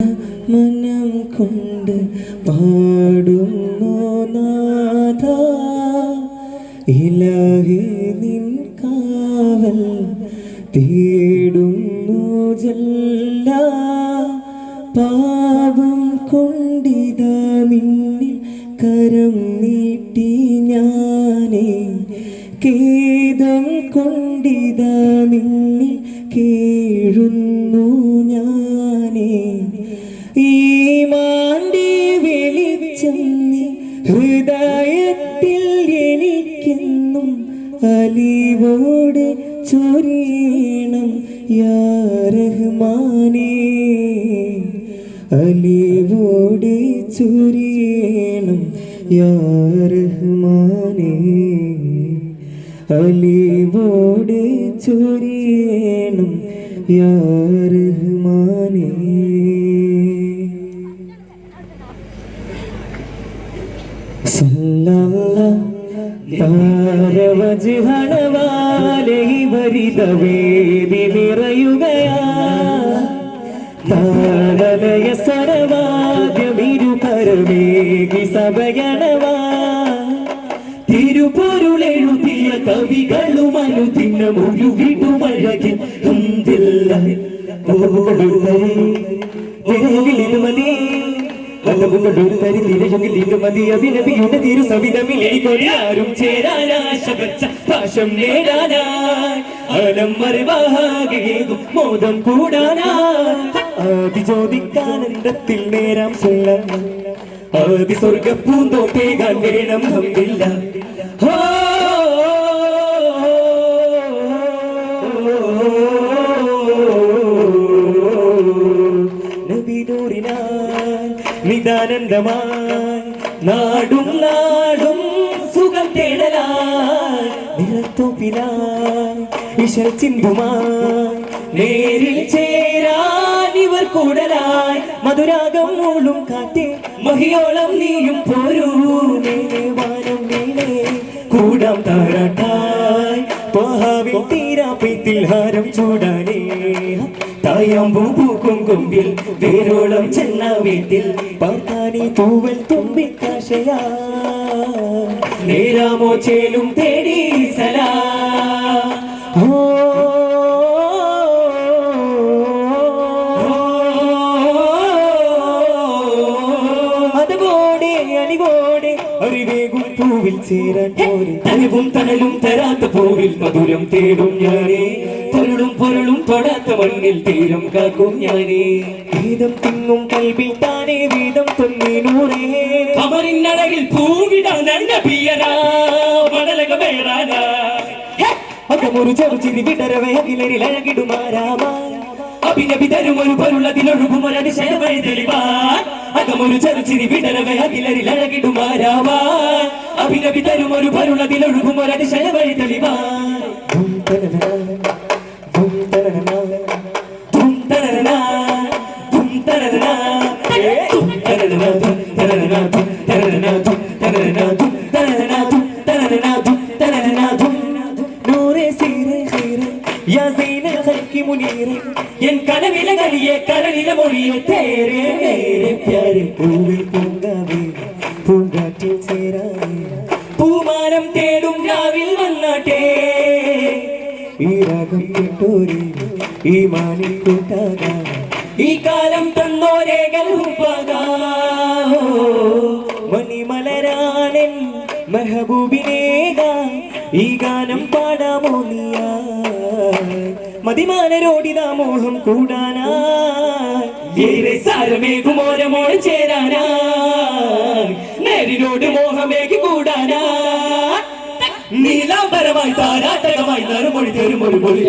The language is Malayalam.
മനം കൊണ്ട് പാടുന്നു നാഥ, ഇലാഹി നിൻ കാവൽ തേടുന്നു ജല്ല. പാപം കൊണ്ടിതാ നിന്നിൽ കരം നീട്ടി ഞാനേ, ഖേദം കൊണ്ടിതാ നിന്നിൽ കേഴുന്നു ഞാനേ. ഈമാന്റെ വെളിച്ചം നീ ഹൃദയത്തിൽ എനിക്കെന്നും അലിവോടെ ചൊരിയണം യാ റഹ്മാനേ, അലിവോടെ ചൊരിയണം യാ റഹ്മാനേ, അലിവോടെ ചൊരിയണം യാ റഹ്മാനേ. വേദി നിറയുകയാ താളലയ സരവാദ്യമിരുകരമേകി സഭയണവാ. തിരുപൊരുളെഴുതിയ കവികളും അനുദിന മുഴുവിടുമഴകിൽ മതി ും ചേരാനാശം നേടാനായി അലം മറിവാകേതും മോദം കൂടാനായി ആദിജ്യോതിക്കാനന്ദത്തിൽ നേരാം സ്വല്ലം ആദി സ്വർഗപ്പൂന്തോട്ടേകാൻ വേണം ഹംദില്ല. നിദാനന്ദമായി നാടും നാടും സുഖം തേടലായി നിറത്തോപ്പിലായി വിശൽ ചിന്തുമായി നേരിൽ ചേരാൻ ഇവർ കൂടലായി. മധുരാഗം മൂളും കാറ്റേ മഹിയോളം നീയും പോരൂ, വാനം നീളേ കൂടാം താരാട്ടായി. ത്വഹാവിൽ തീരാപ്പത്തിൽ ഹാരം ചൂടാനേ, തായാമ്പൂ പൂക്കും കൊമ്പിൽ വേരോളം ചെന്ന വീട്ടിൽ പാർക്കാനി തൂവൽ തുമ്പിക്കാശയാ. നേരാമോ ചേലും തേടി സലാ. അതുപോലെ അലിവോടെ അറിവേകും പൂവിൽ ചേരാൻ പോരെ, തനവും തണലും തരാത്ത പൂവിൽ മധുരം തേടും ഞാനേ. പൊരുളും പൊരുളും തൊടാത്ത മണ്ണിൽ തീരം കാക്കും ഞാനേ. ഗീതം തിങ്ങും കൽവിൽ താനേ വീതം തൊന്നൂറേ അമറിനടകിൽ പൂവിടാൻ അകമൊരു ചെറുചിരി വിടരവേ അകിലരിൽ അഴകിടുമാരാമാ. അഭിനബി തരുമൊരു പൊരുളതിലൊഴുകുമൊരതിശയ വഴി തെളിവാൻ. അകമൊരു ചെറുചിരി വിടരവേ അകിലരിൽ അഴകിടുമാരാമാ. അഭിനബി തരുമൊരു പൊരുളതിലൊഴുകുമൊരതിശയ വഴി തെളിവാൻ. என் கனவில கனியே கடலில மொழியே தேரே நேரே பியாரே பூவில் பூங்காவே பூங்காற்றில் சேராவே பூமானம் தேடும் ராவில் വന്നാട്ടേ. ഈ രാഗം കേട്ടോരേ ഈ മാനിൽ കൂട്ടാകാ, ഈ കാലം തന്നോരേകൾ ഉപ്പാകാ. മണിമലരാണൻ മെഹബൂബിനേകാ, ഈ ഗാനം പാടാമോ നീയാ. മതിമാനരോടിതാ മോഹം കൂടാനായി, സാരമേകുമോരമോട് ചേരാനായി. നേരിനോട് മോഹമേകി കൂടാനായി, നീലാംബരമായി താരാട്ടകമായി നറുമൊഴി തെരുമൊഴി മൊഴി.